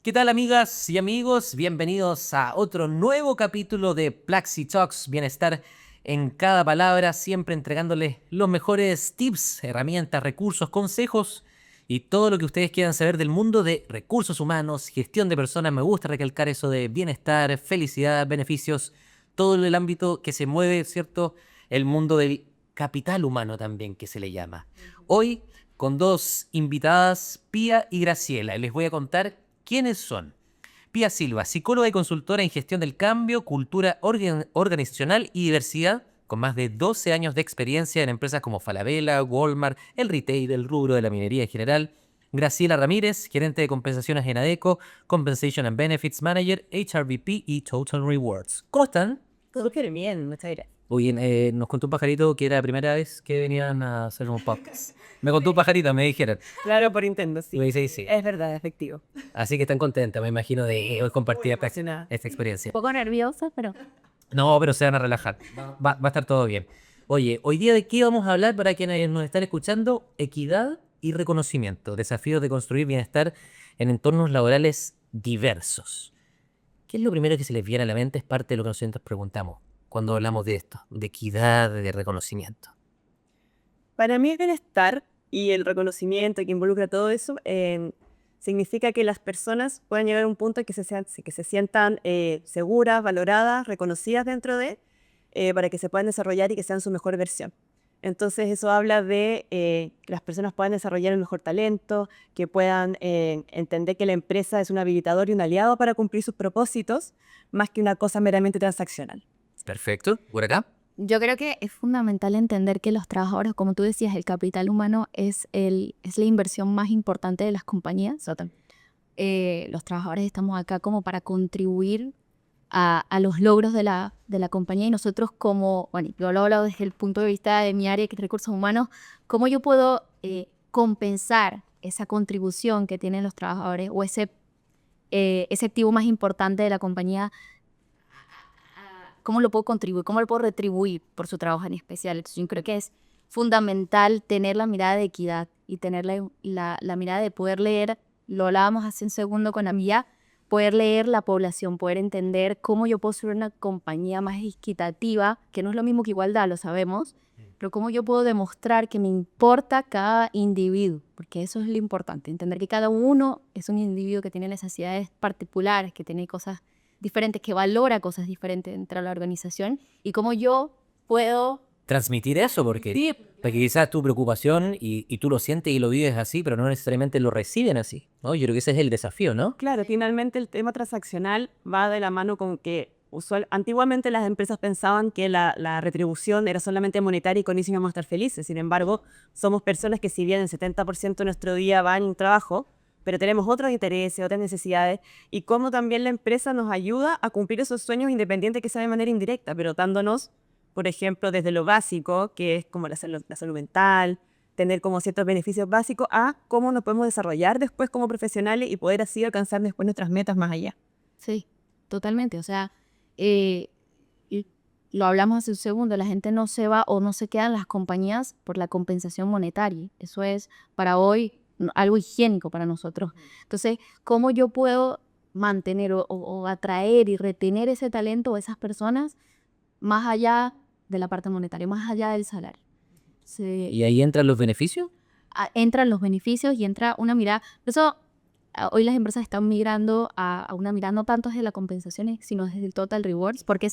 ¿Qué tal, amigas y amigos? Bienvenidos a otro nuevo capítulo de Plaxi Talks, bienestar en cada palabra, siempre entregándoles los mejores tips, herramientas, recursos, consejos y todo lo que ustedes quieran saber del mundo de recursos humanos, gestión de personas. Me gusta recalcar eso de bienestar, felicidad, beneficios, todo el ámbito que se mueve, ¿cierto? El mundo del capital humano también, que se le llama. Hoy con dos invitadas, Pía y Graciela. Les voy a contar quiénes son. Pía Silva, psicóloga y consultora en gestión del cambio, cultura organizacional y diversidad, con más de 12 años de experiencia en empresas como Falabella, Walmart, el retail, el rubro de la minería en general. Graciela Ramírez, gerente de compensaciones en ADECO, Compensation and Benefits Manager, HRBP y Total Rewards. ¿Cómo están? Súper bien, muchas gracias. Uy, nos contó un pajarito que era la primera vez que venían a hacer un podcast. Me contó un pajarito, me dijeron. Claro, por Nintendo, sí. Y sí, sí. Es verdad, efectivo. Así que están contentas, me imagino, de hoy compartir esta emocionada. experiencia. Un poco nerviosa, pero No, pero se van a relajar. Va a estar todo bien. Oye, hoy día de qué vamos a hablar para quienes nos están escuchando: equidad y reconocimiento, desafíos de construir bienestar en entornos laborales diversos. ¿Qué es lo primero que se les viene a la mente? Es parte de lo que nosotros preguntamos cuando hablamos de esto, de equidad, de reconocimiento. Para mí el bienestar y el reconocimiento que involucra todo eso significa que las personas puedan llegar a un punto en que se sientan seguras, valoradas, reconocidas dentro para que se puedan desarrollar y que sean su mejor versión. Entonces eso habla de que las personas puedan desarrollar el mejor talento, que puedan entender que la empresa es un habilitador y un aliado para cumplir sus propósitos, más que una cosa meramente transaccional. Perfecto. ¿Por acá? yo creo que es fundamental entender que los trabajadores, como tú decías, el capital humano es la inversión más importante de las compañías. Los trabajadores estamos acá como para contribuir a los logros de la compañía, y nosotros yo lo hablo desde el punto de vista de mi área, que es recursos humanos, cómo yo puedo compensar esa contribución que tienen los trabajadores o ese activo más importante de la compañía. ¿Cómo lo puedo contribuir? ¿Cómo lo puedo retribuir por su trabajo en especial? Entonces, yo creo que es fundamental tener la mirada de equidad y tener la mirada de poder leer, lo hablábamos hace un segundo con Amía, poder leer la población, poder entender cómo yo puedo ser una compañía más equitativa, que no es lo mismo que igualdad, lo sabemos, pero cómo yo puedo demostrar que me importa cada individuo, porque eso es lo importante, entender que cada uno es un individuo que tiene necesidades particulares, que tiene cosas diferentes, que valora cosas diferentes dentro de la organización, y cómo yo puedo Transmitir eso, porque quizás tu preocupación y tú lo sientes y lo vives así, pero no necesariamente lo reciben así, ¿no? Yo creo que ese es el desafío, ¿no? Claro, finalmente el tema transaccional va de la mano con que antiguamente las empresas pensaban que la retribución era solamente monetaria y con eso íbamos a estar felices. Sin embargo, somos personas que, si bien el 70% de nuestro día va en un trabajo, pero tenemos otros intereses, otras necesidades, y cómo también la empresa nos ayuda a cumplir esos sueños, independiente que sea de manera indirecta, pero dándonos, por ejemplo, desde lo básico, que es como la salud mental, tener como ciertos beneficios básicos, a cómo nos podemos desarrollar después como profesionales y poder así alcanzar después nuestras metas más allá. Sí, totalmente. O sea, y lo hablamos hace un segundo, la gente no se va o no se queda en las compañías por la compensación monetaria. Eso es para hoy algo higiénico para nosotros. Entonces, ¿cómo yo puedo mantener o atraer y retener ese talento o esas personas más allá de la parte monetaria, más allá del salario? ¿Y ahí entran los beneficios? Entran los beneficios y entra una mirada. Por eso hoy las empresas están migrando a una mirada no tanto desde las compensaciones, sino desde el total rewards, porque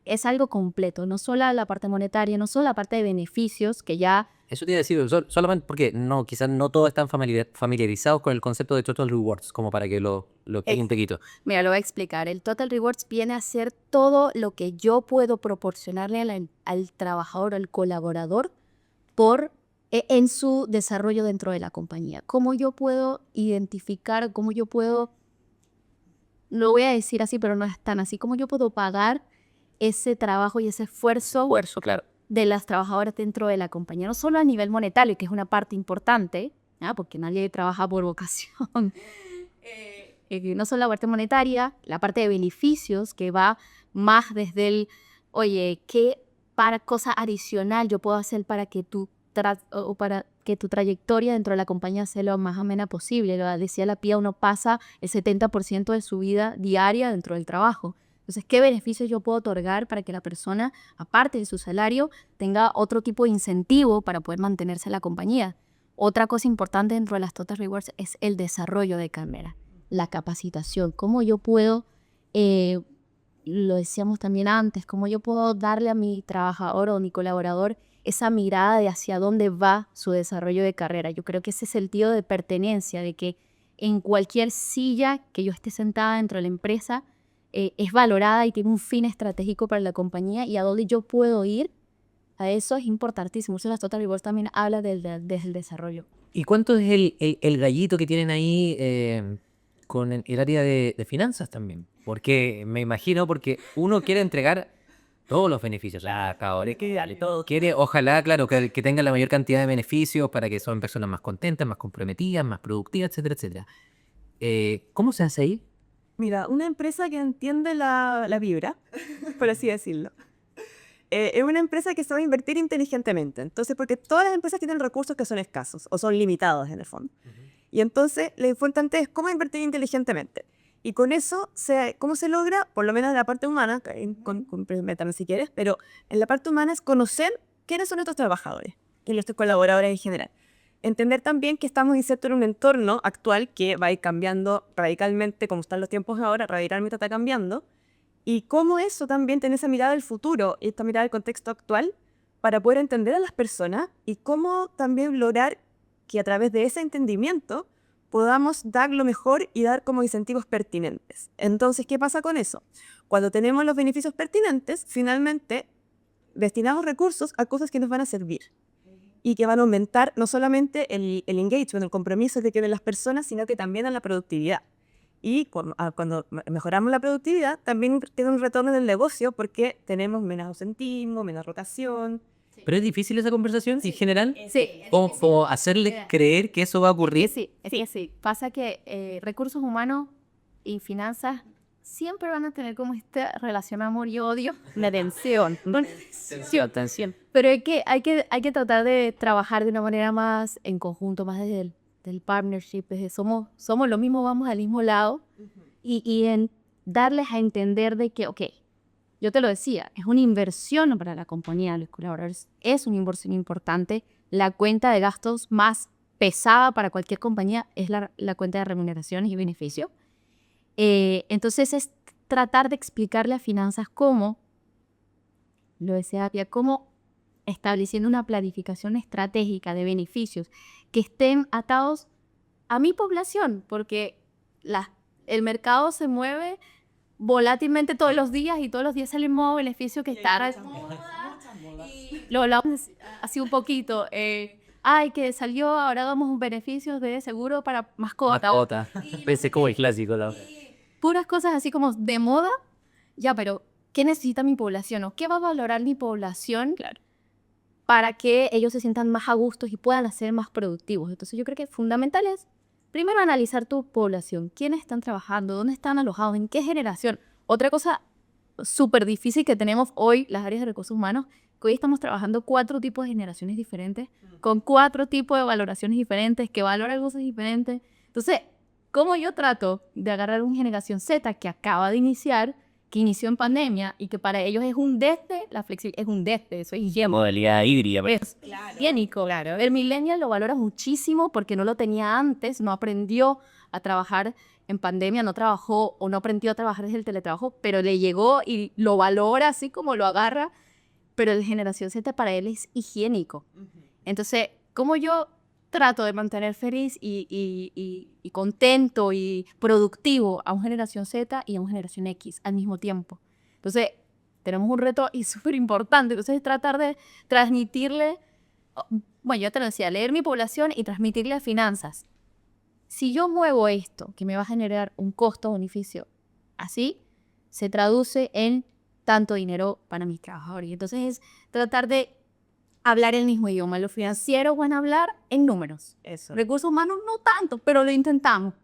es algo completo, no solo la parte monetaria, no solo la parte de beneficios, que ya... Eso te iba a decir, solamente porque no, quizás no todos están familiarizados con el concepto de Total Rewards, como para que lo explique un poquito. Mira, lo voy a explicar. El total rewards viene a ser todo lo que yo puedo proporcionarle al trabajador, al colaborador, en su desarrollo dentro de la compañía. Cómo yo puedo identificar, cómo yo puedo, lo voy a decir así, pero no es tan así, cómo yo puedo pagar ese trabajo y ese esfuerzo Claro. de las trabajadoras dentro de la compañía, no solo a nivel monetario, que es una parte importante, porque nadie trabaja por vocación, no solo la parte monetaria, la parte de beneficios, que va más desde el, oye, ¿qué cosa adicional yo puedo hacer para que tú que tu trayectoria dentro de la compañía sea lo más amena posible. Lo decía la Pía, uno pasa el 70% de su vida diaria dentro del trabajo. Entonces, ¿qué beneficios yo puedo otorgar para que la persona, aparte de su salario, tenga otro tipo de incentivo para poder mantenerse en la compañía? Otra cosa importante dentro de las Total Rewards es el desarrollo de carrera, la capacitación. ¿Cómo yo puedo, lo decíamos también antes, cómo yo puedo darle a mi trabajador o mi colaborador esa mirada de hacia dónde va su desarrollo de carrera? Yo creo que ese sentido de pertenencia, de que en cualquier silla que yo esté sentada dentro de la empresa, es valorada y tiene un fin estratégico para la compañía y a dónde yo puedo ir, a eso es importantísimo. Eso las Total Rewards también habla del desarrollo. ¿Y cuánto es el gallito que tienen ahí con el área de finanzas también? Porque me imagino, porque uno quiere entregar todos los beneficios. Ahora que dale todo. Quiere, ojalá, claro, que tengan la mayor cantidad de beneficios para que son personas más contentas, más comprometidas, más productivas, etcétera, etcétera. ¿Cómo se hace ahí? Mira, una empresa que entiende la vibra, por así decirlo, es una empresa que sabe invertir inteligentemente. Entonces, porque todas las empresas tienen recursos que son escasos o son limitados en el fondo. Y entonces, lo importante es cómo invertir inteligentemente. Y con eso, ¿cómo se logra? Por lo menos en la parte humana, complementarme si quieres, pero en la parte humana es conocer quiénes son nuestros trabajadores y nuestros colaboradores en general. Entender también que estamos insertos en un entorno actual que va a ir cambiando radicalmente, como están los tiempos ahora, radicalmente está cambiando. Y cómo eso también tiene esa mirada del futuro y esta mirada del contexto actual para poder entender a las personas y cómo también lograr que a través de ese entendimiento podamos dar lo mejor y dar como incentivos pertinentes. Entonces, ¿qué pasa con eso? Cuando tenemos los beneficios pertinentes, finalmente destinamos recursos a cosas que nos van a servir y que van a aumentar no solamente el engagement, el compromiso que tienen las personas, sino que también a la productividad. Y cuando mejoramos la productividad, también tiene un retorno en el negocio porque tenemos menos ausentismo, menos rotación. ¿Pero es difícil esa conversación en general? Sí. ¿Cómo hacerles creer que eso va a ocurrir? Sí, es que sí. Pasa que recursos humanos y finanzas siempre van a tener como esta relación amor y odio. Una tensión. Tensión. Pero hay que tratar de trabajar de una manera más en conjunto, más desde del partnership, desde somos lo mismo, vamos al mismo lado. Y en darles a entender de que, ok, yo te lo decía, es una inversión para la compañía, los colaboradores, es una inversión importante. La cuenta de gastos más pesada para cualquier compañía es la cuenta de remuneraciones y beneficios. Entonces es tratar de explicarle a finanzas cómo, lo decía Pia, cómo estableciendo una planificación estratégica de beneficios que estén atados a mi población, porque el mercado se mueve volátilmente todos los días y todos los días sale un nuevo beneficio que está lo hablamos así un poquito. Que salió, ahora damos un beneficio de seguro para mascota. Ese como el clásico. ¿No? Puras cosas así como de moda. Ya, pero ¿qué necesita mi población? ¿O qué va a valorar mi población? Claro. Para que ellos se sientan más a gusto y puedan ser más productivos. Entonces yo creo que fundamental es, primero, analizar tu población. ¿Quiénes están trabajando? ¿Dónde están alojados? ¿En qué generación? Otra cosa súper difícil que tenemos hoy, las áreas de recursos humanos, que hoy estamos trabajando 4 tipos de generaciones diferentes, con 4 tipos de valoraciones diferentes, que valoran cosas diferentes. Entonces, ¿cómo yo trato de agarrar una generación Z que acaba de iniciar, que inició en pandemia y que para ellos es un desde, la flexibilidad es un desde, eso es higiénico. Modalidad híbrida. Es higiénico, claro. El millennial lo valora muchísimo porque no lo tenía antes, no aprendió a trabajar en pandemia, no trabajó o no aprendió a trabajar desde el teletrabajo, pero le llegó y lo valora así como lo agarra, pero la generación Z para él es higiénico. Entonces, ¿cómo yo trato de mantener feliz y contento y productivo a una generación Z y a una generación X al mismo tiempo? Entonces, tenemos un reto y súper importante. Entonces, es tratar de transmitirle, bueno, yo te lo decía, leer mi población y transmitirle a finanzas. Si yo muevo esto, que me va a generar un costo-beneficio, así se traduce en tanto dinero para mis trabajadores. Entonces, es tratar de hablar el mismo idioma. Los financieros van a hablar en números. Eso. Recursos humanos no tanto, pero lo intentamos.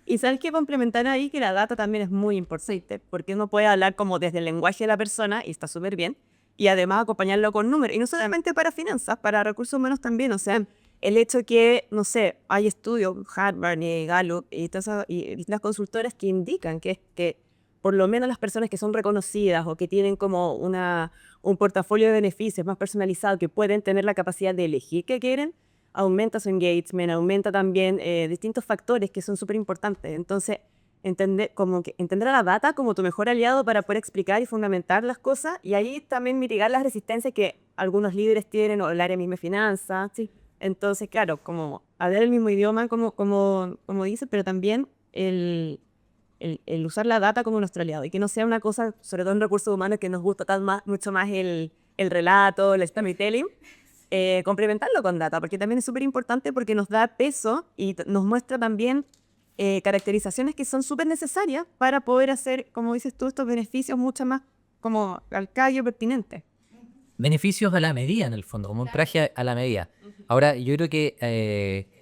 Y sabes que complementar ahí que la data también es muy importante, porque uno puede hablar como desde el lenguaje de la persona y está súper bien, y además acompañarlo con números. Y no solamente para finanzas, para recursos humanos también. O sea, el hecho que, no sé, hay estudios, Harvard y Gallup y distintas consultoras que indican que por lo menos las personas que son reconocidas o que tienen como un portafolio de beneficios más personalizado, que pueden tener la capacidad de elegir qué quieren, aumenta su engagement, aumenta también distintos factores que son súper importantes. Entonces, entender a la data como tu mejor aliado para poder explicar y fundamentar las cosas, y ahí también mitigar las resistencias que algunos líderes tienen, o el área misma de finanzas. Sí. Entonces, claro, como hablar el mismo idioma, como dice, pero también el usar la data como nuestro aliado, y que no sea una cosa, sobre todo en recursos humanos, que nos gusta mucho más el relato, el storytelling, complementarlo con data, porque también es súper importante, porque nos da peso y nos muestra también caracterizaciones que son súper necesarias para poder hacer, como dices tú, estos beneficios mucho más como al callo pertinente. Beneficios a la medida, en el fondo, como un traje a la medida. Ahora, yo creo que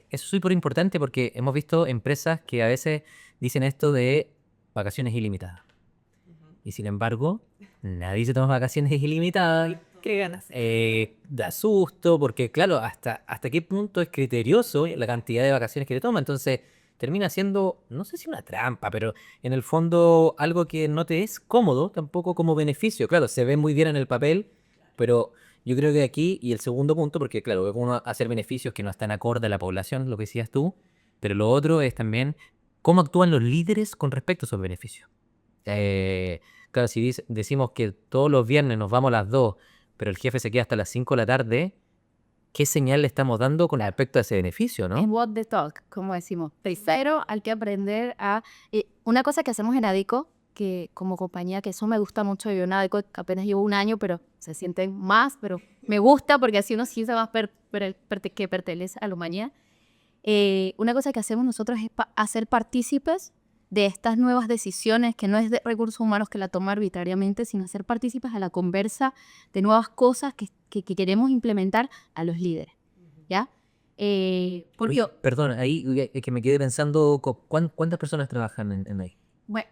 eso es súper importante, porque hemos visto empresas que a veces dicen esto de vacaciones ilimitadas. Y sin embargo, nadie se toma vacaciones ilimitadas. Qué ganas. Da susto, porque claro, hasta qué punto es criterioso la cantidad de vacaciones que le toma. Entonces, termina siendo, no sé si una trampa, pero en el fondo algo que no te es cómodo tampoco como beneficio. Claro, se ve muy bien en el papel, pero yo creo que aquí, y el segundo punto, porque claro, es uno hacer beneficios que no están acorde a la población, lo que decías tú, pero lo otro es también cómo actúan los líderes con respecto a esos beneficios. Claro, si decimos que todos los viernes nos vamos a las 2, pero el jefe se queda hasta las 5 de la tarde, ¿qué señal le estamos dando con respecto a ese beneficio, Es no? what the talk, como decimos. Primero hay que aprender a... una cosa que hacemos en Adico, que como compañía, que eso me gusta mucho, yo en Adico apenas llevo un año, pero se sienten más, pero me gusta porque así uno sí se va a que pertenece a la humanidad. Una cosa que hacemos nosotros es hacer partícipes de estas nuevas decisiones, que no es de recursos humanos que la toma arbitrariamente, sino hacer partícipes a la conversa de nuevas cosas que queremos implementar a los líderes, ¿ya? Porque, Oye, perdón, ahí es que me quedé pensando, ¿cuántas personas trabajan en ahí? bueno,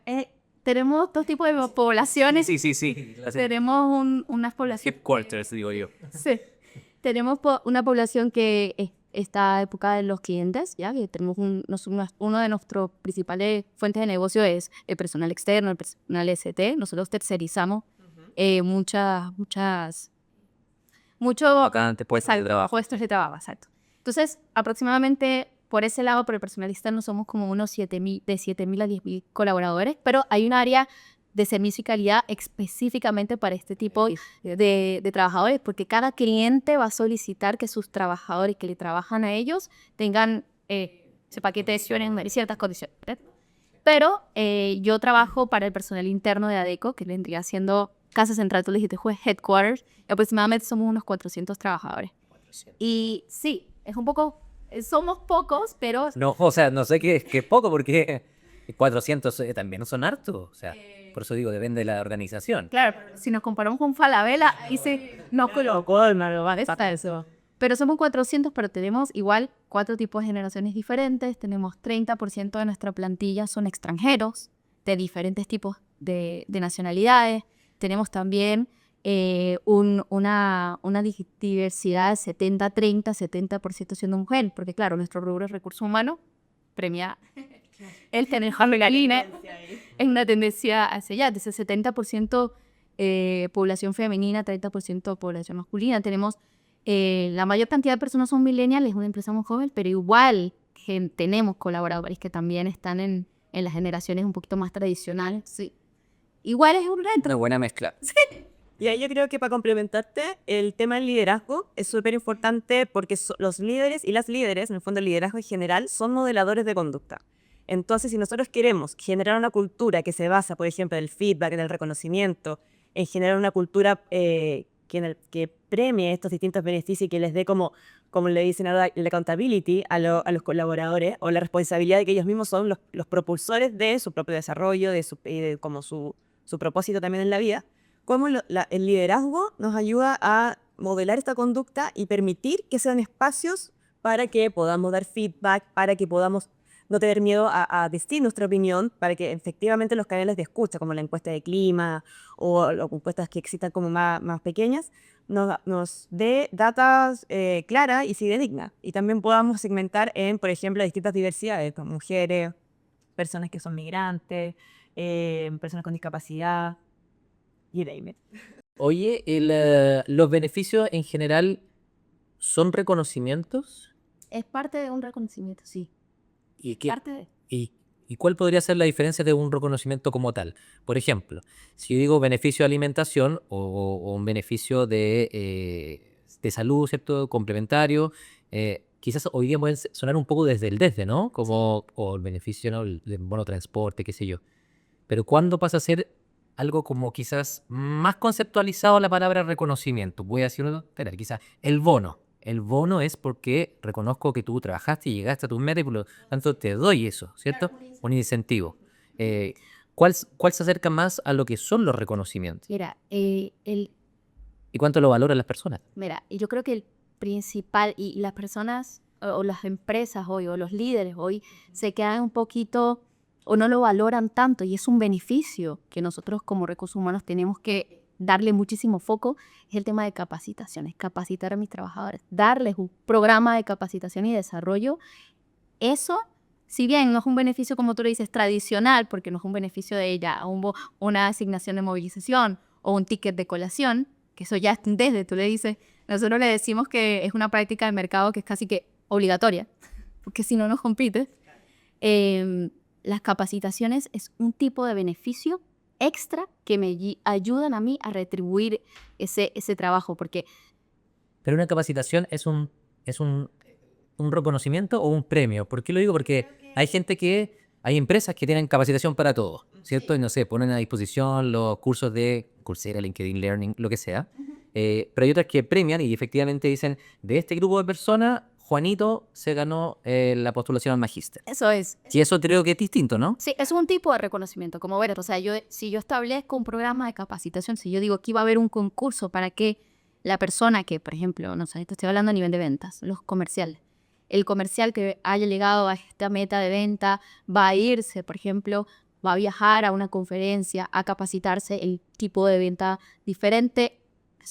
tenemos dos tipos de poblaciones. Sí. Tenemos unas poblaciones... Headquarters, digo yo. Sí. Tenemos una población que está enfocada en los clientes, ya que tenemos uno de nuestros principales fuentes de negocio es el personal externo, el personal ST. Nosotros tercerizamos muchos Vacantes, puestos de trabajo. puestos de trabajo, exacto. Entonces, aproximadamente por ese lado, por el personal externo, somos como unos 7.000 a 10.000 colaboradores, pero hay un área de servicio y calidad específicamente para este tipo de trabajadores, porque cada cliente va a solicitar que sus trabajadores que le trabajan a ellos tengan ese paquete de acciones en ciertas condiciones. Pero yo trabajo para el personal interno de ADECO, que vendría siendo Casa Central, tú le dijiste, Headquarters, y aproximadamente somos unos 400 trabajadores. Y sí, es un poco, somos pocos, pero... No, o sea, no sé qué es poco, porque 400 también son hartos. O sea, por eso digo, depende de la organización. Claro, si nos comparamos con Falabella, ahí se nos colocó eso. Pero somos 400, pero tenemos igual 4 tipos de generaciones diferentes. Tenemos 30% de nuestra plantilla son extranjeros, de diferentes tipos de nacionalidades. Tenemos también una diversidad de 70-30, 70% siendo mujer, porque claro, nuestro rubro es recursos humanos, premia el tener la línea, es una tendencia hacia allá, de ese 70% población femenina, 30% población masculina. Tenemos la mayor cantidad de personas son millennials, es una empresa muy joven, pero igual tenemos colaboradores que también están en las generaciones un poquito más tradicionales. Sí. Igual es un reto. Una buena mezcla. Y ahí yo creo que para complementarte, el tema del liderazgo es súper importante, porque los líderes y las líderes, en el fondo el liderazgo en general, son modeladores de conducta. Entonces, si nosotros queremos generar una cultura que se basa, por ejemplo, en el feedback, en el reconocimiento, en generar una cultura que premie estos distintos beneficios y que les dé como le dicen ahora, la accountability a los colaboradores, o la responsabilidad de que ellos mismos son los propulsores de su propio desarrollo, de como su propósito también en la vida, cómo el liderazgo nos ayuda a modelar esta conducta y permitir que sean espacios para que podamos dar feedback, para que podamos no tener miedo a decir nuestra opinión para que efectivamente los canales de escucha, como la encuesta de clima o las encuestas que existan como más pequeñas, nos dé datas claras y fidedignas. Y también podamos segmentar en, por ejemplo, distintas diversidades, como mujeres, personas que son migrantes, personas con discapacidad, y dime. Oye, los beneficios en general son reconocimientos. Es parte de un reconocimiento, sí. ¿Y qué, Parte de... y cuál podría ser la diferencia de un reconocimiento como tal? Por ejemplo, si yo digo beneficio de alimentación o un beneficio de salud, ¿cierto? Complementario, quizás hoy día pueden sonar un poco desde, ¿no? Como, o el beneficio, ¿no? De bono transporte, qué sé yo. Pero ¿cuándo pasa a ser algo como quizás más conceptualizado la palabra reconocimiento? Voy a decirlo, tener quizás el bono. El bono es porque reconozco que tú trabajaste y llegaste a tus metas y por lo tanto te doy eso, ¿cierto? Un incentivo. ¿Cuál se acerca más a lo que son los reconocimientos? Mira, ¿Y cuánto lo valoran las personas? y yo creo que el principal, y las personas o las empresas hoy, o los líderes hoy, se quedan un poquito, o no lo valoran tanto, y es un beneficio que nosotros como recursos humanos tenemos que darle muchísimo foco, es el tema de capacitaciones, capacitar a mis trabajadores, darles un programa de capacitación y desarrollo. Eso, si bien no es un beneficio, como tú le dices, tradicional, porque no es un beneficio de ella, una asignación de movilización o un ticket de colación, que eso ya es desde, tú le dices, nosotros le decimos que es una práctica de mercado que es casi que obligatoria, porque si no, no compites. Las capacitaciones es un tipo de beneficio extra que me ayudan a mí a retribuir ese trabajo, porque Pero una capacitación es un reconocimiento o un premio. ¿Por qué lo digo? Porque hay empresas que tienen capacitación para todo, ¿cierto? Y no sé, ponen a disposición los cursos de Coursera, LinkedIn Learning, lo que sea. Pero hay otras que premian y efectivamente dicen, de este grupo de personas, Juanito se ganó la postulación al magíster. eso es. Y eso creo que es distinto, ¿no? Sí, es un tipo de reconocimiento, como ver, o sea, si yo establezco un programa de capacitación, si yo digo aquí va a haber un concurso para que la persona que, por ejemplo, no sé, te estoy hablando a nivel de ventas, los comerciales, el comercial que haya llegado a esta meta de venta va a irse, por ejemplo, va a viajar a una conferencia, a capacitarse el tipo de venta diferente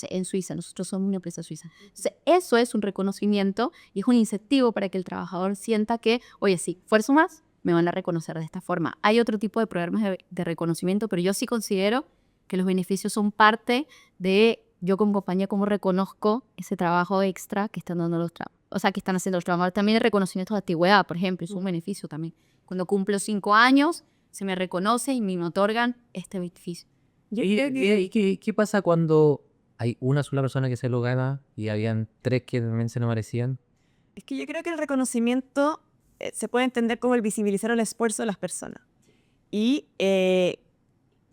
en Suiza. Nosotros somos una empresa suiza. Entonces, eso es un reconocimiento y es un incentivo para que el trabajador sienta que, oye, sí, esfuerzo más, me van a reconocer de esta forma. Hay otro tipo de programas de reconocimiento, pero yo sí considero que los beneficios son parte de yo como compañía, cómo reconozco ese trabajo extra que están dando que están haciendo los trabajadores. También el reconocimiento de antigüedad, por ejemplo, es un beneficio también. Cuando cumplo 5 años, se me reconoce y me otorgan este beneficio. ¿Y qué pasa cuando hay una sola persona que se lo gana y habían 3 que también se lo merecían? Es que yo creo que el reconocimiento se puede entender como el visibilizar el esfuerzo de las personas. Y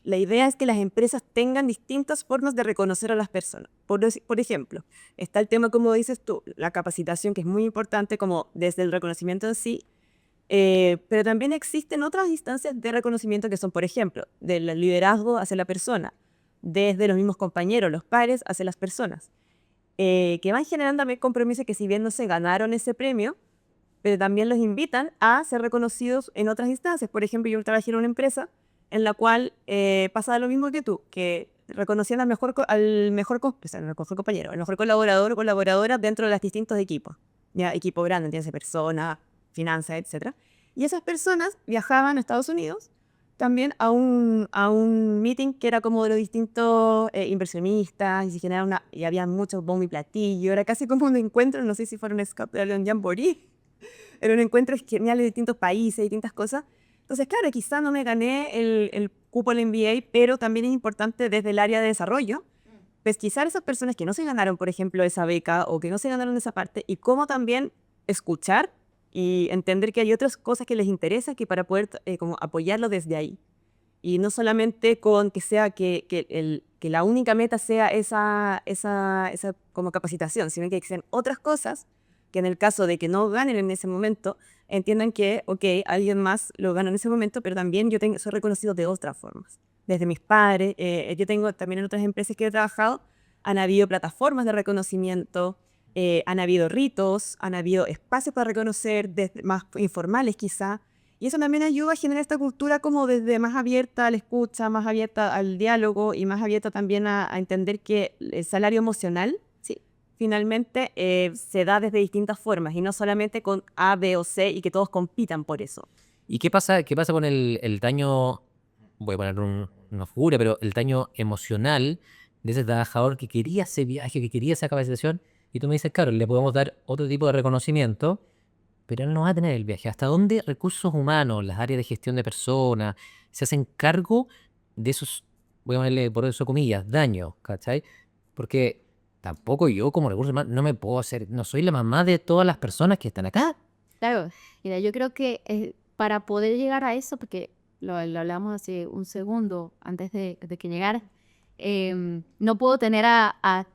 la idea es que las empresas tengan distintas formas de reconocer a las personas. Por ejemplo, está el tema, como dices tú, la capacitación, que es muy importante como desde el reconocimiento en sí, pero también existen otras instancias de reconocimiento que son, por ejemplo, del liderazgo hacia la persona, desde los mismos compañeros, los pares, hacia las personas, que van generando también compromisos que si bien no se ganaron ese premio, pero también los invitan a ser reconocidos en otras instancias. Por ejemplo, yo trabajé en una empresa en la cual pasaba lo mismo que tú, que reconocían al mejor compañero, al mejor colaborador o colaboradora dentro de los distintos equipos. Ya, equipo grande, entiéndase, persona, finanzas, etc. Y esas personas viajaban a Estados Unidos también a un meeting que era como de los distintos inversionistas, y se generaba y había muchos bombo y platillo, era casi como un encuentro, no sé si fuera un jamboree, era un encuentro genial de distintos países, distintas cosas. Entonces, claro, quizá no me gané el cupo al MBA, pero también es importante desde el área de desarrollo pesquisar a esas personas que no se ganaron, por ejemplo, esa beca o que no se ganaron esa parte, y cómo también escuchar y entender que hay otras cosas que les interesan que para poder como apoyarlo desde ahí. Y no solamente con que sea que la única meta sea esa como capacitación, sino que sean otras cosas que en el caso de que no ganen en ese momento, entiendan que, ok, alguien más lo gana en ese momento, pero también soy reconocido de otras formas. Desde mis padres, yo tengo también en otras empresas que he trabajado, han habido plataformas de reconocimiento, han habido ritos, han habido espacios para reconocer, más informales quizá, Y eso también ayuda a generar esta cultura como desde más abierta a la escucha, más abierta al diálogo y más abierta también a entender que el salario emocional Sí. finalmente se da desde distintas formas y no solamente con A, B o C y que todos compitan por eso. ¿Y qué pasa con el daño, voy a poner una figura, pero el daño emocional de ese trabajador que quería ese viaje, que quería esa capacitación? Y tú me dices, claro, le podemos dar otro tipo de reconocimiento, pero él no va a tener el viaje. ¿Hasta dónde recursos humanos, las áreas de gestión de personas, se hacen cargo de esos, voy a ponerle por eso comillas, daños, ¿cachai? Porque tampoco yo como recursos humanos no me puedo hacer, no soy la mamá de todas las personas que están acá. Claro, mira, yo creo que para poder llegar a eso, porque lo hablamos hace un segundo antes de que llegara, no puedo tener a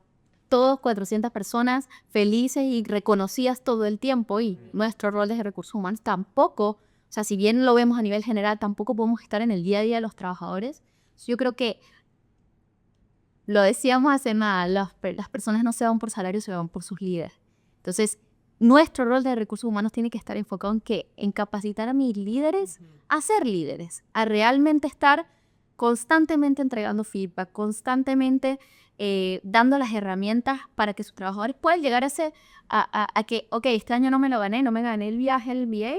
todos 400 personas felices y reconocidas todo el tiempo y nuestro rol desde recursos humanos tampoco, o sea, si bien lo vemos a nivel general, tampoco podemos estar en el día a día de los trabajadores. Yo creo que lo decíamos hace nada, las personas no se van por salario, se van por sus líderes. Entonces, nuestro rol de recursos humanos tiene que estar enfocado en capacitar a mis líderes a ser líderes, a realmente estar constantemente entregando feedback, constantemente dando las herramientas para que sus trabajadores puedan llegar a que, ok, este año no me lo gané, no me gané el viaje al MBA,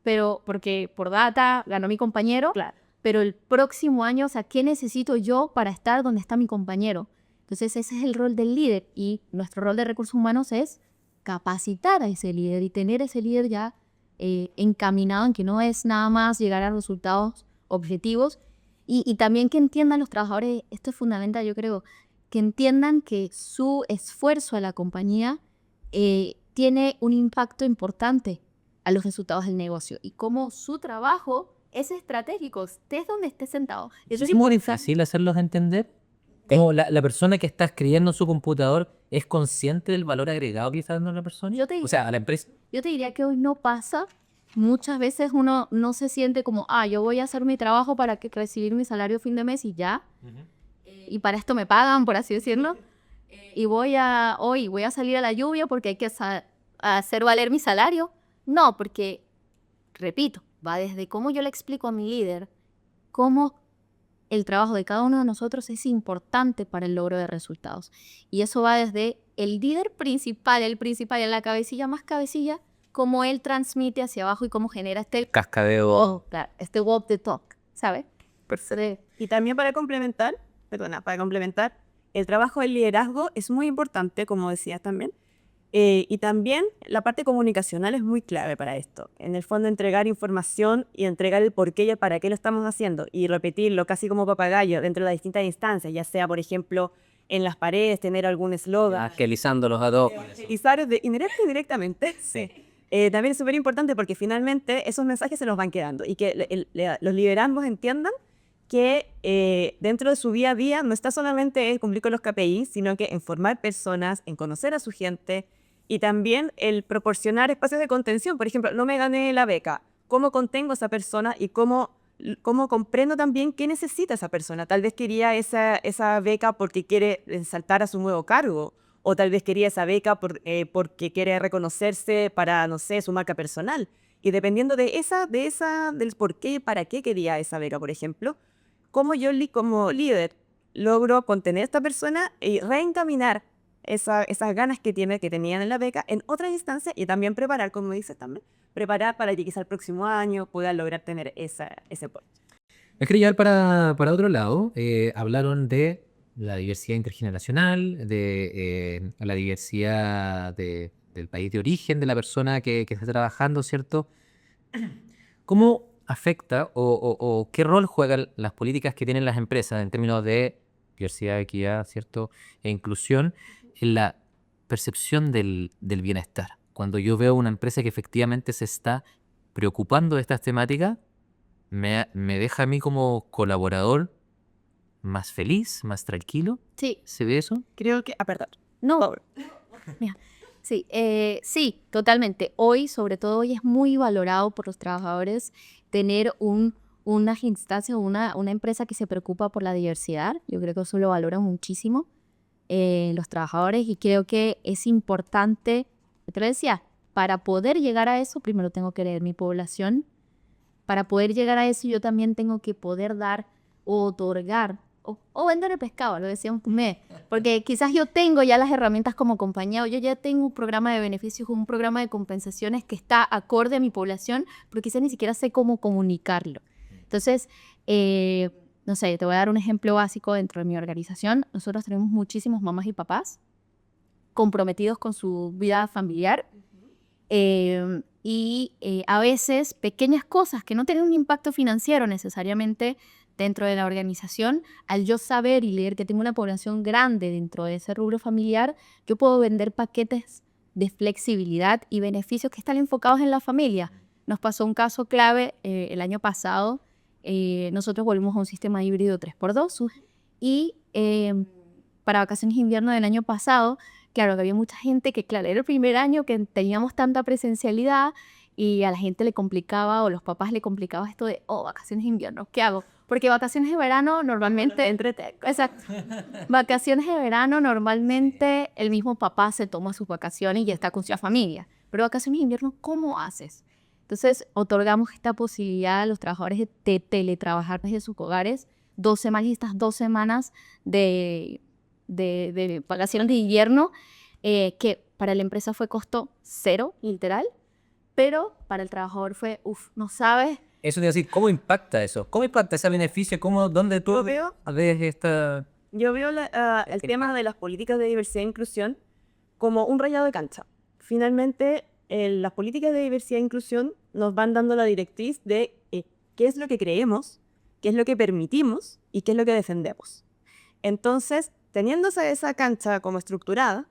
pero porque por data ganó mi compañero, Claro. pero el próximo año, o sea, ¿qué necesito yo para estar donde está mi compañero? Entonces ese es el rol del líder y nuestro rol de recursos humanos es capacitar a ese líder y tener ese líder ya encaminado en que no es nada más llegar a resultados objetivos y también que entiendan los trabajadores, esto es fundamental, yo creo, que entiendan que su esfuerzo a la compañía tiene un impacto importante a los resultados del negocio y cómo su trabajo es estratégico, estés donde estés sentado. Eso Es muy fácil hacerlos entender. Como la persona que está escribiendo en su computador es consciente del valor agregado que está dando la persona. Yo te- O sea, a la empresa. Yo te diría que hoy no pasa. Muchas veces uno no se siente como, yo voy a hacer mi trabajo para recibir mi salario a fin de mes y ya. Y para esto me pagan, por así decirlo. Y hoy voy a salir a la lluvia porque hay que hacer valer mi salario. No, porque, repito, va desde cómo yo le explico a mi líder cómo el trabajo de cada uno de nosotros es importante para el logro de resultados. Y eso va desde el líder principal, en la cabecilla más cabecilla, cómo él transmite hacia abajo y cómo genera Cascadeo. claro, este walk the talk, ¿sabes? Perfecto. Y también para complementar, el trabajo del liderazgo es muy importante, como decías también, y también la parte comunicacional es muy clave para esto. En el fondo, entregar información y entregar el por qué y el para qué lo estamos haciendo y repetirlo casi como papagayo dentro de las distintas instancias, ya sea, por ejemplo, en las paredes, tener algún eslogan. Angelizándolos a todos. Utilizar indirectamente, sí. También es súper importante porque finalmente esos mensajes se nos van quedando y que los liderazgos entiendan que dentro de su día a día no está solamente en cumplir con los KPI, sino que en formar personas, en conocer a su gente y también el proporcionar espacios de contención. Por ejemplo, no me gané la beca, ¿cómo contengo a esa persona y cómo comprendo también qué necesita esa persona? Tal vez quería esa beca porque quiere saltar a su nuevo cargo, o tal vez quería esa beca porque quiere reconocerse para, no sé, su marca personal. Y dependiendo del por qué, para qué quería esa beca, por ejemplo, cómo yo como líder logro contener a esta persona y reencaminar esas ganas que tenían en la beca en otras instancias y también preparar, como dices también, preparar para que quizá el próximo año puedan lograr tener ese puesto. Me quería llevar para otro lado. Hablaron de la diversidad intergeneracional, de la diversidad del país de origen de la persona que está trabajando, ¿cierto? ¿Cómo afecta o qué rol juegan las políticas que tienen las empresas en términos de diversidad, equidad, ¿cierto? E inclusión en la percepción del bienestar? Cuando yo veo una empresa que efectivamente se está preocupando de estas temáticas, me deja a mí como colaborador más feliz, más tranquilo. Sí, ¿Se ve eso? Creo que, perdón. no, mira, sí, sí, totalmente. Hoy, sobre todo hoy, es muy valorado por los trabajadores tener unas instancias, una empresa que se preocupa por la diversidad. Yo creo que eso lo valoran muchísimo los trabajadores y creo que es importante, te lo decía, para poder llegar a eso, primero tengo que leer mi población, para poder llegar a eso yo también tengo que poder dar o otorgar o vender el pescado, lo decíamos porque quizás yo tengo ya las herramientas como compañía o yo ya tengo un programa de beneficios, un programa de compensaciones que está acorde a mi población, pero quizás ni siquiera sé cómo comunicarlo. Entonces, no sé, te voy a dar un ejemplo básico dentro de mi organización. Nosotros tenemos muchísimos mamás y papás comprometidos con su vida familiar a veces pequeñas cosas que no tienen un impacto financiero necesariamente dentro de la organización, al yo saber y leer que tengo una población grande dentro de ese rubro familiar, yo puedo vender paquetes de flexibilidad y beneficios que están enfocados en la familia. Nos pasó un caso clave el año pasado. Nosotros volvimos a un sistema híbrido 3x2 y para vacaciones de invierno del año pasado, claro, que había mucha gente que, claro, era el primer año que teníamos tanta presencialidad y a la gente le complicaba o los papás le complicaba esto de, vacaciones de invierno, ¿qué hago? Porque vacaciones de verano normalmente, exacto, vacaciones de verano normalmente el mismo papá se toma sus vacaciones y está con su familia, pero vacaciones de invierno, ¿cómo haces? Entonces, otorgamos esta posibilidad a los trabajadores de teletrabajar desde sus hogares 2 semanas y estas 2 semanas de vacaciones de invierno, que para la empresa fue costo 0, literal, pero para el trabajador fue, no sabes. Eso te iba a decir, ¿cómo impacta eso? ¿Cómo impacta ese beneficio? ¿Dónde tú ves esta...? Yo veo el tema de las políticas de diversidad e inclusión como un rayado de cancha. Finalmente, las políticas de diversidad e inclusión nos van dando la directriz de qué es lo que creemos, qué es lo que permitimos y qué es lo que defendemos. Entonces, teniéndose esa cancha como estructurada,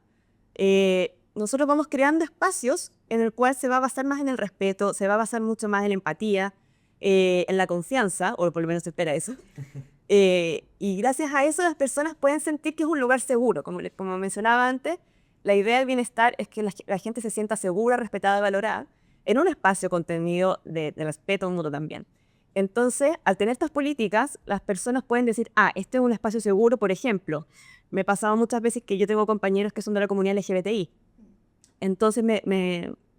nosotros vamos creando espacios en el cual se va a basar más en el respeto, se va a basar mucho más en la empatía, en la confianza, o por lo menos se espera eso. Y gracias a eso las personas pueden sentir que es un lugar seguro. Como mencionaba antes, la idea del bienestar es que la gente se sienta segura, respetada y valorada en un espacio contenido de respeto mutuo también. Entonces, al tener estas políticas, las personas pueden decir, este es un espacio seguro. Por ejemplo, me ha pasado muchas veces que yo tengo compañeros que son de la comunidad LGBTI. Entonces,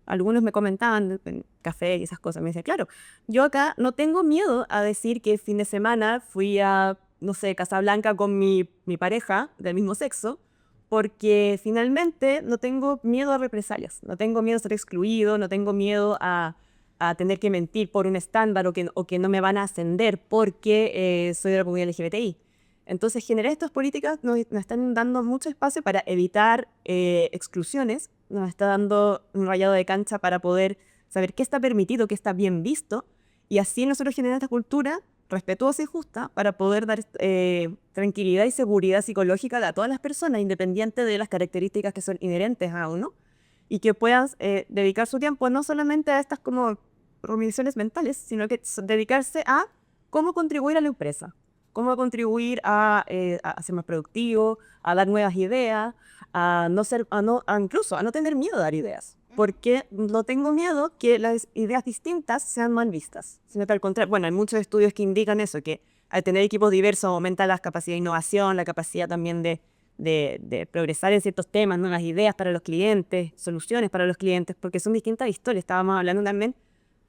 algunos me comentaban en café y esas cosas. Me decían, claro, yo acá no tengo miedo a decir que el fin de semana fui a, no sé, Casablanca con mi pareja del mismo sexo, porque finalmente no tengo miedo a represalias, no tengo miedo a ser excluido, no tengo miedo a tener que mentir por un estándar o que no me van a ascender porque soy de la comunidad LGBTI. Entonces, generar estas políticas nos están dando mucho espacio para evitar exclusiones, nos está dando un rayado de cancha para poder saber qué está permitido, qué está bien visto, y así nosotros generamos esta cultura respetuosa y justa para poder dar tranquilidad y seguridad psicológica a todas las personas, independiente de las características que son inherentes a uno, y que puedan dedicar su tiempo no solamente a estas como rumiaciones mentales, sino que dedicarse a cómo contribuir a la empresa, cómo contribuir a ser más productivo, a dar nuevas ideas, incluso a no tener miedo a dar ideas, porque no tengo miedo que las ideas distintas sean mal vistas, sino que al contrario, bueno, hay muchos estudios que indican eso, que al tener equipos diversos aumenta la capacidad de innovación, la capacidad también de progresar en ciertos temas, nuevas ideas para los clientes, soluciones para los clientes, porque son distintas historias. Estábamos hablando también,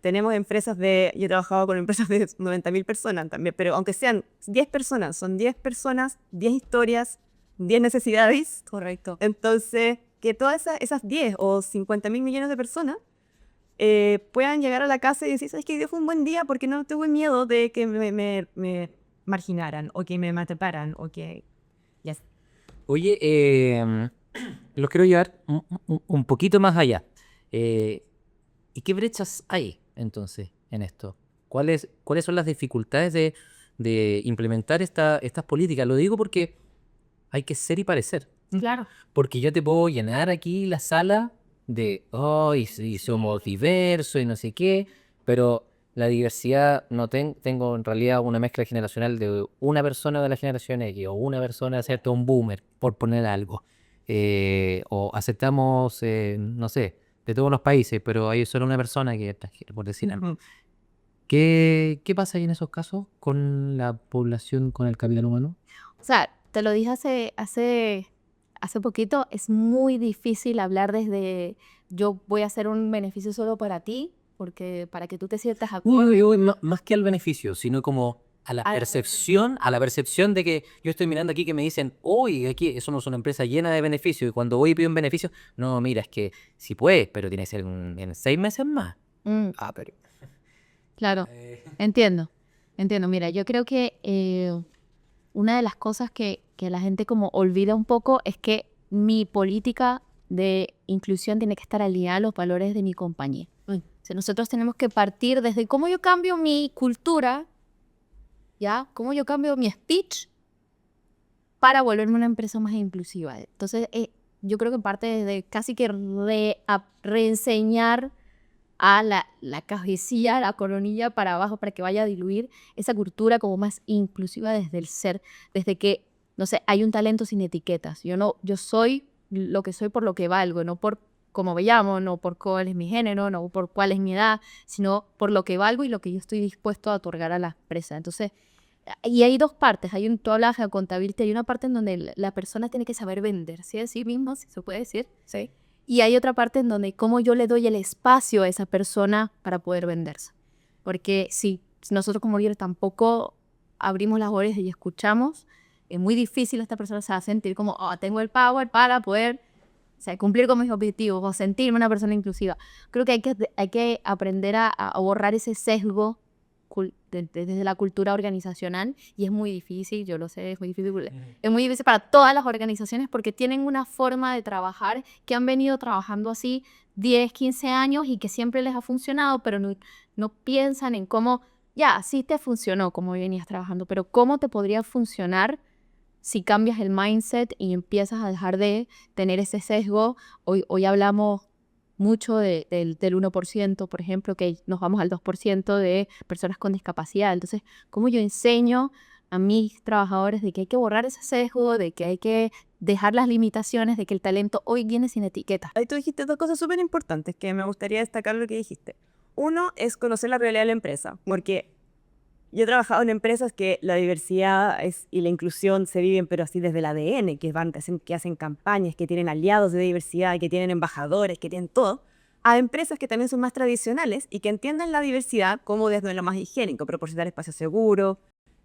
tenemos empresas yo he trabajado con empresas de 90.000 personas también, pero aunque sean 10 personas, son 10 personas, 10 historias, 10 necesidades. Correcto. Entonces, que todas esas 10 o 50.000 millones de personas puedan llegar a la casa y decir, ¿sabes qué? Hoy día fue un buen día porque no tuve miedo de que me marginaran o que me maltrataran o que... Yes. Oye, los quiero llevar un poquito más allá. ¿Y qué brechas hay entonces en esto? ¿Cuáles son las dificultades de implementar estas políticas? Lo digo porque hay que ser y parecer. Claro. Porque yo te puedo llenar aquí la sala de, y somos diversos y no sé qué, pero la diversidad no tengo en realidad una mezcla generacional de una persona de la generación X o una persona, ¿cierto? Un boomer, por poner algo. O aceptamos, no sé, de todos los países, pero hay solo una persona que es extranjera, por decir algo. ¿Qué pasa ahí en esos casos con la población, con el capital humano? O sea, te lo dije hace poquito, es muy difícil hablar desde yo voy a hacer un beneficio solo para ti porque para que tú te sientas Uy, uy, más que al beneficio, sino como a la Al- percepción de que yo estoy mirando aquí que me dicen, uy, aquí somos una empresa llena de beneficios, y cuando voy y pido un beneficio, no, mira, es que sí puedes, pero tiene que ser en 6 meses más. Mm, Ah, pero... claro, entiendo, entiendo. Mira, yo creo que una de las cosas que la gente como olvida un poco es que mi política de inclusión tiene que estar alineada a los valores de mi compañía. O sea, nosotros tenemos que partir desde cómo yo cambio mi cultura, ¿ya? Cómo yo cambio mi speech para volverme una empresa más inclusiva. Entonces, yo creo que parte desde casi que reenseñar a la cabecilla, la coronilla para abajo para que vaya a diluir esa cultura como más inclusiva desde el ser, desde que, no sé, hay un talento sin etiquetas. Yo soy lo que soy por lo que valgo, no por cómo me llamo, no por cuál es mi género, no por cuál es mi edad, sino por lo que valgo y lo que yo estoy dispuesto a otorgar a la empresa. Entonces, y hay dos partes, tú hablabas de accountability, hay una parte en donde la persona tiene que saber venderse a sí mismo, si se puede decir, Sí. y hay otra parte en donde cómo yo le doy el espacio a esa persona para poder venderse. Porque si nosotros como líderes tampoco abrimos las orejas y escuchamos, es muy difícil esta persona se va a sentir como, oh, tengo el power para poder, o sea, cumplir con mis objetivos o sentirme una persona inclusiva. Creo que hay que aprender a borrar ese sesgo desde la cultura organizacional, y es muy difícil, yo lo sé, es muy difícil. Es muy difícil para todas las organizaciones porque tienen una forma de trabajar que han venido trabajando así 10, 15 años y que siempre les ha funcionado, pero no piensan en cómo, ya, sí te funcionó como venías trabajando, pero cómo te podría funcionar si cambias el mindset y empiezas a dejar de tener ese sesgo. Hoy hablamos mucho del 1%, por ejemplo, que nos vamos al 2% de personas con discapacidad. Entonces, ¿cómo yo enseño a mis trabajadores de que hay que borrar ese sesgo, de que hay que dejar las limitaciones, de que el talento hoy viene sin etiqueta? Ahí tú dijiste dos cosas súper importantes que me gustaría destacar lo que dijiste. Uno es conocer la realidad de la empresa, porque yo he trabajado en empresas que la diversidad y la inclusión se viven, pero así desde el ADN, que hacen campañas, que tienen aliados de diversidad, que tienen embajadores, que tienen todo, a empresas que también son más tradicionales y que entienden la diversidad como desde lo más higiénico, proporcionar espacios seguros,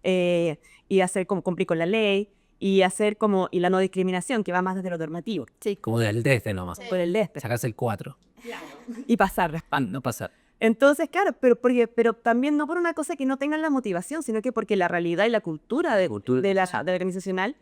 y hacer como cumplir con la ley, y la no discriminación, que va más desde lo normativo, Sí. Como del desde nomás. por el este, Sacarse el 4. y pasar. No pasar. Entonces, claro, pero también no por una cosa que no tengan la motivación, sino que porque la realidad y la cultura de la organizacional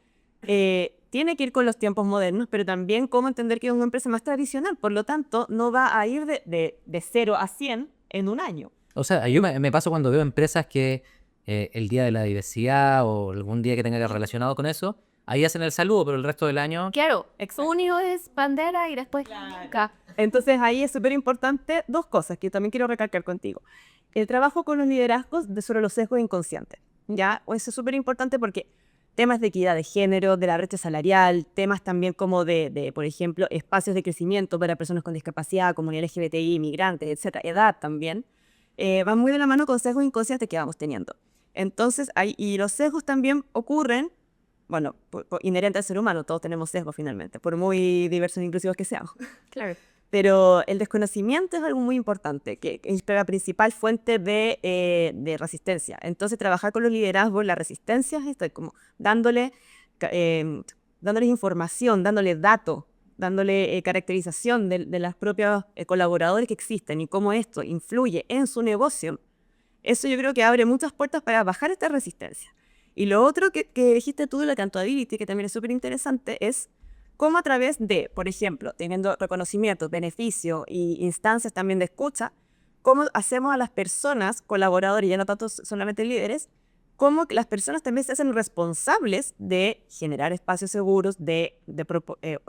tiene que ir con los tiempos modernos, pero también cómo entender que es una empresa más tradicional. Por lo tanto, no va a ir de 0 a 100 en un año. O sea, yo me paso cuando veo empresas que el día de la diversidad o algún día que tenga que relacionado con eso, ahí hacen el saludo, pero el resto del año... Claro, Exacto. único es bandera y después acá. Entonces ahí es súper importante dos cosas que también quiero recalcar contigo. El trabajo con los liderazgos sobre los sesgos inconscientes. ¿Ya? Eso es súper importante porque temas de equidad de género, de la brecha salarial, temas también como por ejemplo, espacios de crecimiento para personas con discapacidad, comunidad LGBTI, migrantes, etcétera, edad también, van muy de la mano con sesgos inconscientes que vamos teniendo. Entonces, y los sesgos también ocurren, bueno, inherente al ser humano, todos tenemos sesgos finalmente, por muy diversos e inclusivos que seamos. Claro. Pero el desconocimiento es algo muy importante, que es la principal fuente de resistencia. Entonces, trabajar con los liderazgos, la resistencia es esto, como dándoles información, dándole datos, dándole caracterización de los propios colaboradores que existen y cómo esto influye en su negocio. Eso yo creo que abre muchas puertas para bajar esta resistencia. Y lo otro que dijiste tú de la accountability, que también es súper interesante, es cómo a través de, por ejemplo, teniendo reconocimientos, beneficios y instancias también de escucha, cómo hacemos a las personas, colaboradores, ya no tanto solamente líderes, cómo las personas también se hacen responsables de generar espacios seguros, de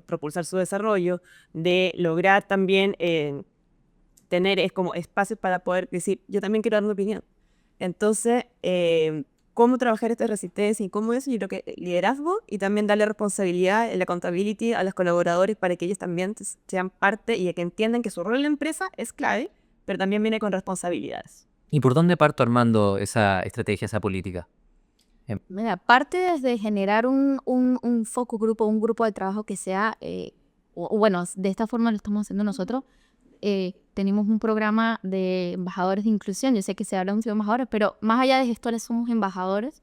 propulsar su desarrollo, de lograr también tener como espacios para poder decir, yo también quiero dar mi opinión. Entonces, cómo trabajar esta resistencia y cómo eso, yo creo que liderazgo y también darle responsabilidad, la accountability a los colaboradores para que ellos también sean parte y que entiendan que su rol en la empresa es clave, pero también viene con responsabilidades. ¿Y por dónde parto armando esa estrategia, esa política? Mira, parte desde generar un focus grupo, un grupo de trabajo que sea, bueno, de esta forma lo estamos haciendo nosotros, tenemos un programa de embajadores de inclusión. Yo sé que se habla mucho de embajadores, pero más allá de gestores somos embajadores.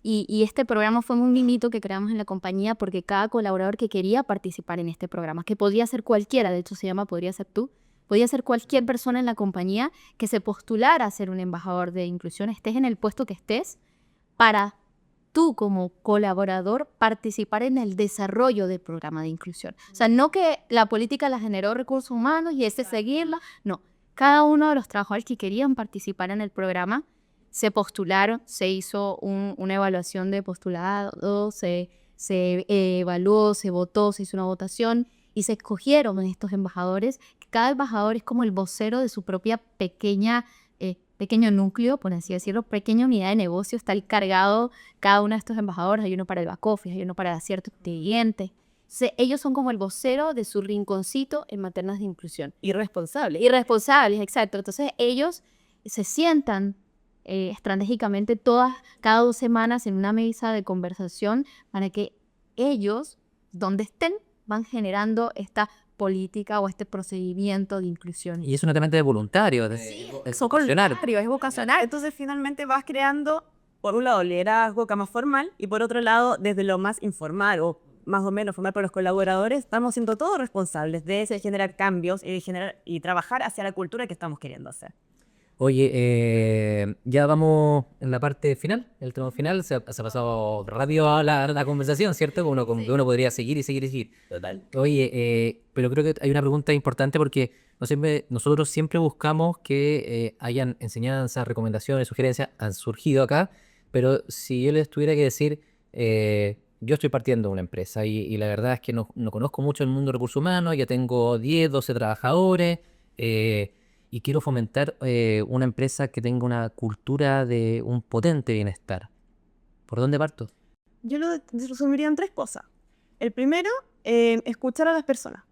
Y este programa fue un hito que creamos en la compañía porque cada colaborador que quería participar en este programa, que podía ser cualquiera, de hecho se llama Podría ser tú, podía ser cualquier persona en la compañía que se postulara a ser un embajador de inclusión, estés en el puesto que estés, para tú como colaborador participar en el desarrollo del programa de inclusión. O sea, no que la política la generó recursos humanos y ese seguirla, no. Cada uno de los trabajadores que querían participar en el programa se postularon, se hizo una evaluación de postulado, se evaluó, se votó, se hizo una votación y se escogieron estos embajadores. Cada embajador es como el vocero de su propia pequeño núcleo, por así decirlo, pequeña unidad de negocio. Está encargado cada uno de estos embajadores. Hay uno para el back office, hay uno para ciertos clientes. Ellos son como el vocero de su rinconcito en materia de inclusión. Irresponsable. Irresponsables, exacto. Entonces ellos se sientan estratégicamente cada 2 semanas en una mesa de conversación para que ellos, donde estén, van generando esta política o este procedimiento de inclusión. Y es un netamente de voluntario, Es vocacional. voluntario, es vocacional. Entonces finalmente vas creando, por un lado, liderazgo más formal y por otro lado, desde lo más informal o más o menos formal para los colaboradores, estamos siendo todos responsables de generar cambios y trabajar hacia la cultura que estamos queriendo hacer. Oye, ya vamos en la parte final, el tramo final. Se ha pasado rápido la conversación, ¿cierto? Que uno podría seguir y seguir y seguir. Total. Oye, pero creo que hay una pregunta importante porque nosotros siempre buscamos que hayan enseñanzas, recomendaciones, sugerencias, han surgido acá, pero si yo les tuviera que decir, yo estoy partiendo de una empresa y la verdad es que no conozco mucho el mundo de recursos humanos, ya tengo 10, 12 trabajadores, y quiero fomentar una empresa que tenga una cultura de un potente bienestar. ¿Por dónde parto? Yo lo resumiría en 3 cosas. El primero, escuchar a las personas.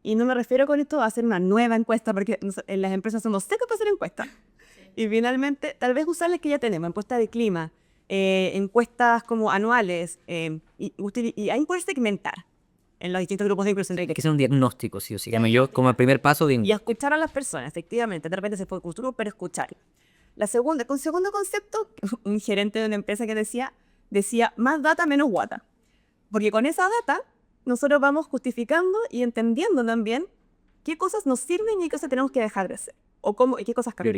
Y no me refiero con esto a hacer una nueva encuesta, porque en las empresas somos secos para hacer encuestas. Y finalmente, tal vez usar las que ya tenemos, encuestas de clima, encuestas como anuales, y ahí poder segmentar en los distintos grupos de inclusión. Hay que hacer un diagnóstico, sí o sí. Yo como el primer paso de... Y escuchar a las personas, efectivamente. De repente se fue cultura, pero escuchar. Con segundo concepto, un gerente de una empresa que decía, más data, menos guata. Porque con esa data, nosotros vamos justificando y entendiendo también qué cosas nos sirven y qué cosas tenemos que dejar de hacer. Y qué cosas cambiar.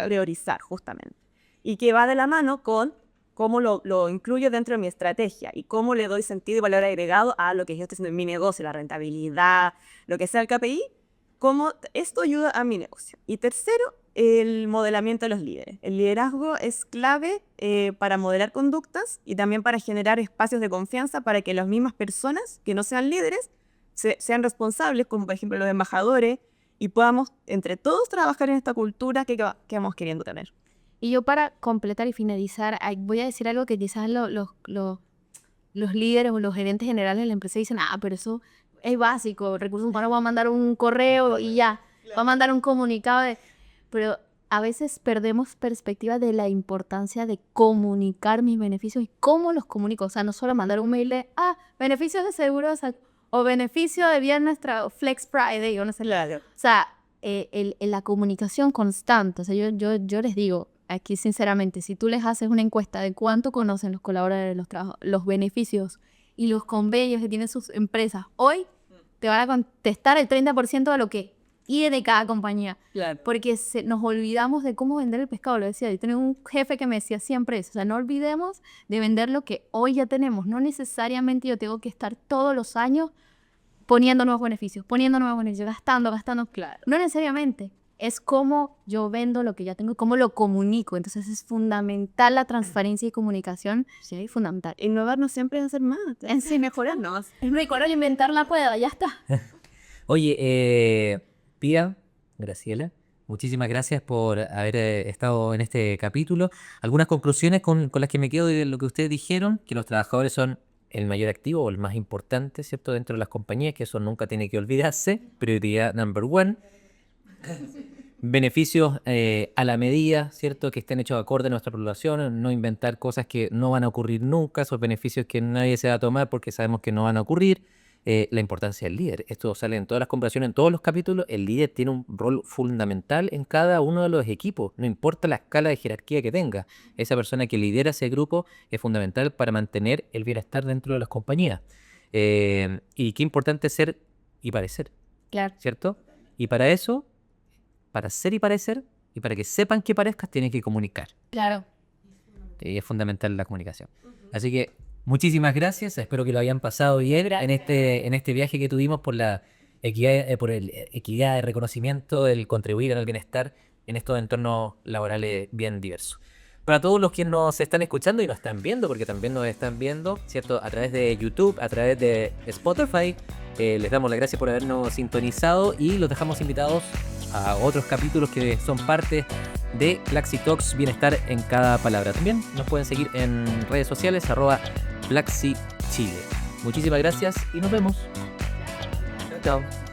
Priorizar, justamente. Y que va de la mano con cómo lo incluyo dentro de mi estrategia y cómo le doy sentido y valor agregado a lo que yo estoy haciendo en mi negocio, la rentabilidad, lo que sea el KPI, cómo esto ayuda a mi negocio. Y tercero, el modelamiento de los líderes. El liderazgo es clave para modelar conductas y también para generar espacios de confianza para que las mismas personas que no sean líderes sean responsables, como por ejemplo los embajadores, y podamos entre todos trabajar en esta cultura que vamos queriendo tener. Y yo para completar y finalizar, voy a decir algo que quizás los líderes o los gerentes generales de la empresa dicen, pero eso es básico, recursos humanos va a mandar un correo y ya, va a mandar un comunicado. Pero a veces perdemos perspectiva de la importancia de comunicar mis beneficios y cómo los comunico. O sea, no solo mandar un mail de, beneficios de seguro o beneficio de viernes Flex Friday, o no sé. Claro. O sea, la comunicación constante. O sea, yo les digo, aquí sinceramente, si tú les haces una encuesta de cuánto conocen los colaboradores, los beneficios y los convenios que tienen sus empresas, hoy te van a contestar el 30% de lo que tiene cada compañía. Claro. Porque nos olvidamos de cómo vender el pescado. Lo decía, yo tenía un jefe que me decía siempre eso. O sea, no olvidemos de vender lo que hoy ya tenemos. No necesariamente yo tengo que estar todos los años poniendo nuevos beneficios, gastando. Claro. No necesariamente. Es cómo yo vendo lo que ya tengo y cómo lo comunico. Entonces es fundamental la transparencia y comunicación. Sí, fundamental. Innovar no siempre es hacer más. En sí, mejorarnos. Es mejor inventar la prueba, ya está. Oye, Pía, Graciela, muchísimas gracias por haber estado en este capítulo. Algunas conclusiones con las que me quedo de lo que ustedes dijeron, que los trabajadores son el mayor activo o el más importante, ¿cierto?, dentro de las compañías, que eso nunca tiene que olvidarse. Prioridad number one. Beneficios a la medida, ¿cierto?, que estén hechos acorde a nuestra población, no inventar cosas que no van a ocurrir nunca, esos beneficios que nadie se va a tomar porque sabemos que no van a ocurrir. la importancia del líder. Esto sale en todas las conversaciones, en todos los capítulos. El líder tiene un rol fundamental en cada uno de los equipos, no importa la escala de jerarquía que tenga. Esa persona que lidera ese grupo es fundamental para mantener el bienestar dentro de las compañías. Y qué importante es ser y parecer, Claro. ¿cierto? Y para eso, para ser y parecer, y para que sepan que parezcas, tienes que comunicar. Claro. Y es fundamental la comunicación. Así que muchísimas gracias. Espero que lo hayan pasado bien en este viaje que tuvimos por la equidad, equidad de reconocimiento, el contribuir al bienestar en estos entornos laborales bien diversos. Para todos los que nos están escuchando y nos están viendo, porque también nos están viendo, ¿cierto? A través de YouTube, a través de Spotify, les damos las gracias por habernos sintonizado y los dejamos invitados a otros capítulos que son parte de Plaxi Talks, bienestar en cada palabra. También nos pueden seguir en redes sociales, @PlaxiChile. Muchísimas gracias y nos vemos. Chao.